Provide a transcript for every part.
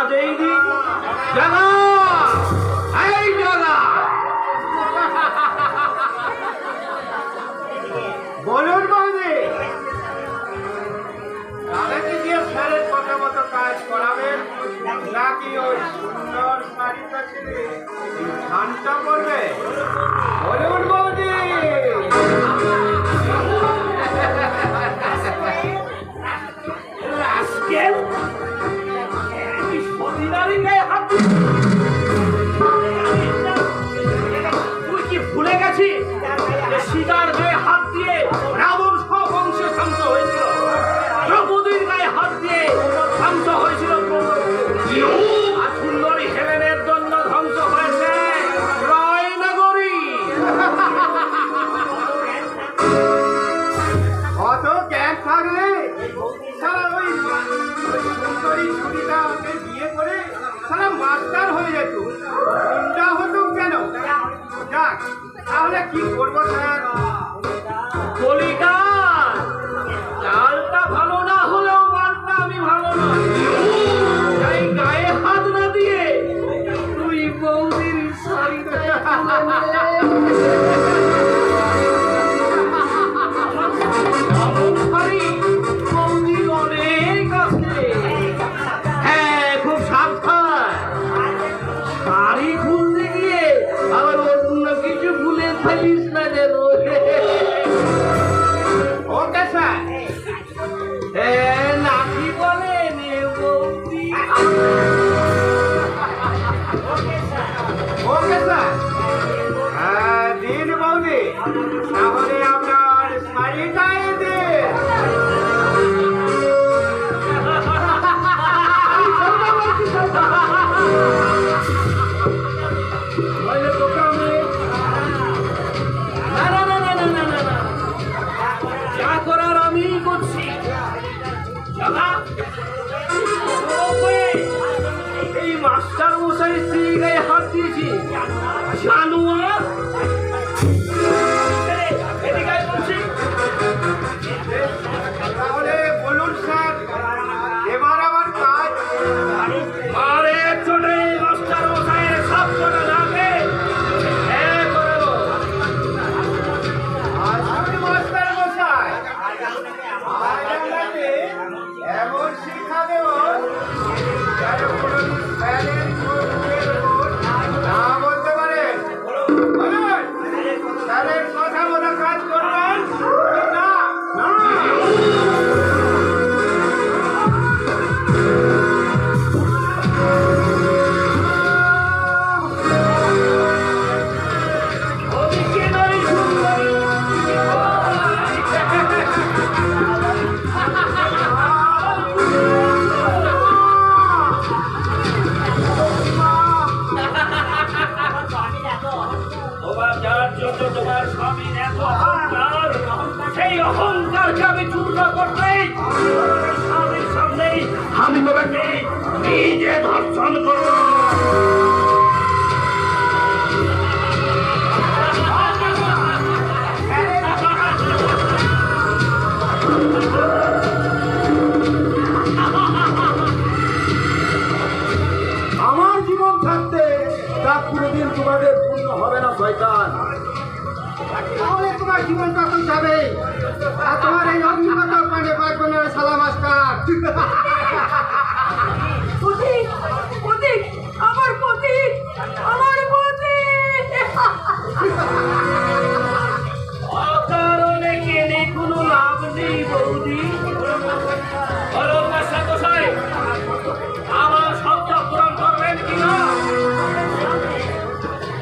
কাজেই দিন। জাগা, এই জাগা। বলুন বৌদি, দাদাকে দিয়ে স্যারের কথা মতো কাজ করাবেন নাকি ওই সুন্দর শাড়িটা ছেড়ে ধানটা করবে? বলুন বৌদি। তুই কি ভুলে গেছিস সীতার গায়ে হাত দিয়ে রাবণ সব অংশে ধ্বংস হয়েছিল, দ্রৌপদীর গায়ে হাত দিয়ে ধ্বংস হয়েছিল, আর সুন্দরী হেলেনের জন্য ধ্বংস হয়েছে রয়নগরী। কত জ্ঞান থাকলে সারা ওই সুন্দরী ছুটিটা ওকে বিয়ে করে সারা মাস্টার হয়ে যেত, চিন্তা হতো কেন? যাক, তাহলে কি করবো স্যার? কলিকার চালটা ভালো না হলেও মালটা আমি ভালো না, তাই গায়ে হাত না দিয়ে তুই বৌদির শাড়িটা বৌদির অনেক আছে। হ্যাঁ, খুব সাবধান, শাড়ি খুলতে গিয়ে আবার অন্য কিছু ভুলে ফেলিস না যেন। Okay sir. হ্যাঁ, নাকি বলেন বৌদি? Okay sir. হ্যাঁ, দিন বৌদি, তাহলে আপনার শাড়িটাই দিন। যা করার আমি করছি। এই মাস্টার মশাই স্ত্রী গায়ে হাত দিয়েছি, জানোয়ার। তাহলে বলুন স্যার, এবার আমার কাজ। আরে চলে মাস্টার মশাইয়ের সব কটা যাবে। মাস্টার মশাই, এমন শিক্ষা দেব না বলতে পারে। স্যারের কথা মতো কাজ করবেন না। তোমার স্বামীর এত অহংকার, সেই অহংকারকে আমি চূর্ণ করতেই স্বামীর সামনেই আমি তোমাকে নিজে ধর্ষণ করব। আমার জীবন থাকতে তা কোনোদিন তোমাদের পূর্ণ হবে না শয়তান। তাহলে তোমার জীবন তখন যাবে, আর তোমার এই অভিজ্ঞতা পানে পারবে না সালা মাস্টার। আমার পতি, আমার পতি। অকারণে কেনে কোনো লাভ নেই বৌদি। আমার শব্দ পূরণ করবেন কিনা,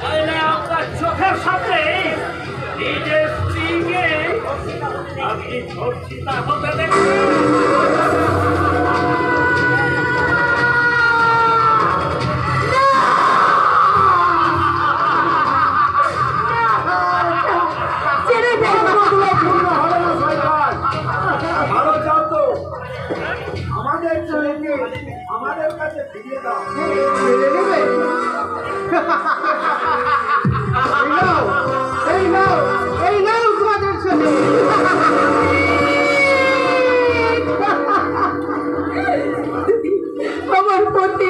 তাহলে আপনার চোখের সামনে নিজের স্ত্রীকে আপনি ধর্ষিতা হতে দেখবেন। আমাদের কাছে ফিরিয়ে দাও। এই নাও তোমাদের সাথে। আমার পতি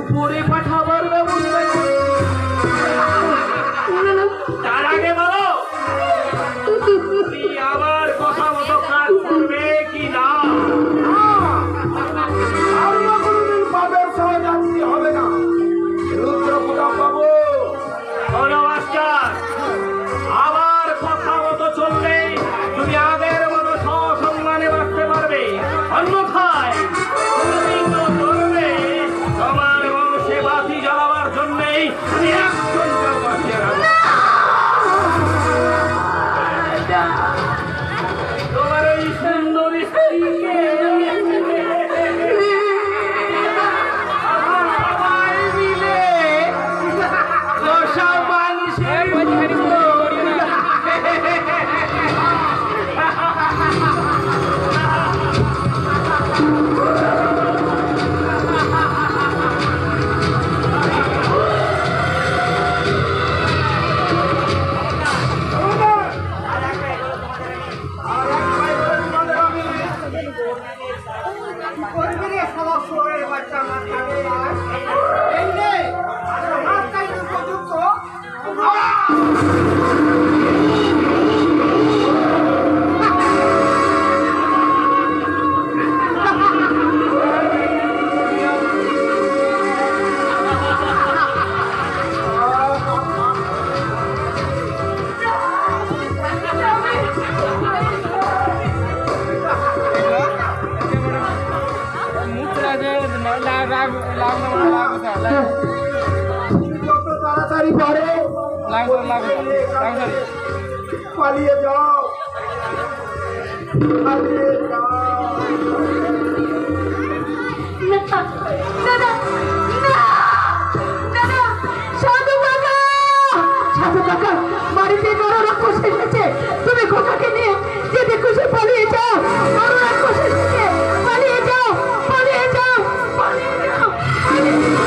উপরে পাঠাবার ব্যবস্থা করছি। তার আগে বলো তুমি আমার কথা মতো কাজ করবে কি না? আমরা কোনোদিন বাপের সঙ্গে যাচ্ছি হবে না। রুদ্রপ্রতাপ বাবু, শোনো মাস্টার, আমার কথা মতো চললে তুমি আগের মতো সসম্মানে বাঁচতে পারবে, অন্যথায় তুমি তো করবে তোমার বংশে বাতি জ্বালাবার জন্যেই আমি একজনকে বাঁচিয়ে রাখবো। তোমার এই সুন্দরী স্ত্রীকে সবাই মিলে কষা মানুষের যত তাড়াতাড়ি পারো পালিয়ে যাও, পালিয়ে যাও। দাদা, না! দাদা, সাধু কাকা! সাধু কাকা, বাড়িতে বড় রাক্ষস এসেছে। তুমি খোকাকে নিয়ে যেতে খুশি পালিয়ে যাও। বড় রাক্ষস এসেছে। পালিয়ে যাও, পালিয়ে যাও, পালিয়ে যাও, পালিয়ে যাও।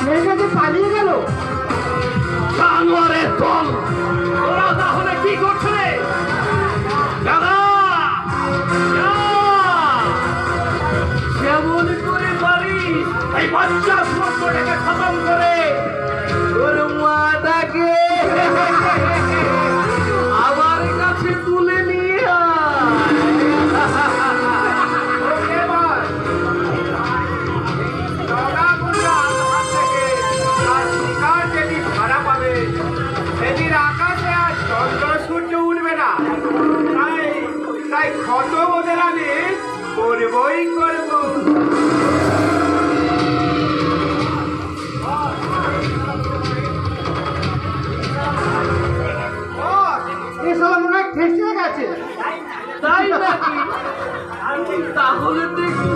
মেয়েটা যে পালিয়ে গেল। জানোয়ারের দল, ওরা তাহলে কি করছে? দাদা, যেমন করে পারিস এই বাচ্চা সত্যটাকে খতম করে ওর মাটাকে আমার কাছে তুলে নিয়ে সেদিন আকাশে আর চন্দ্র সূর্য উঠবে না। তাই ক্ষত ওদের আমি করবই করবো। তাই নাকি? তাহলে দেখি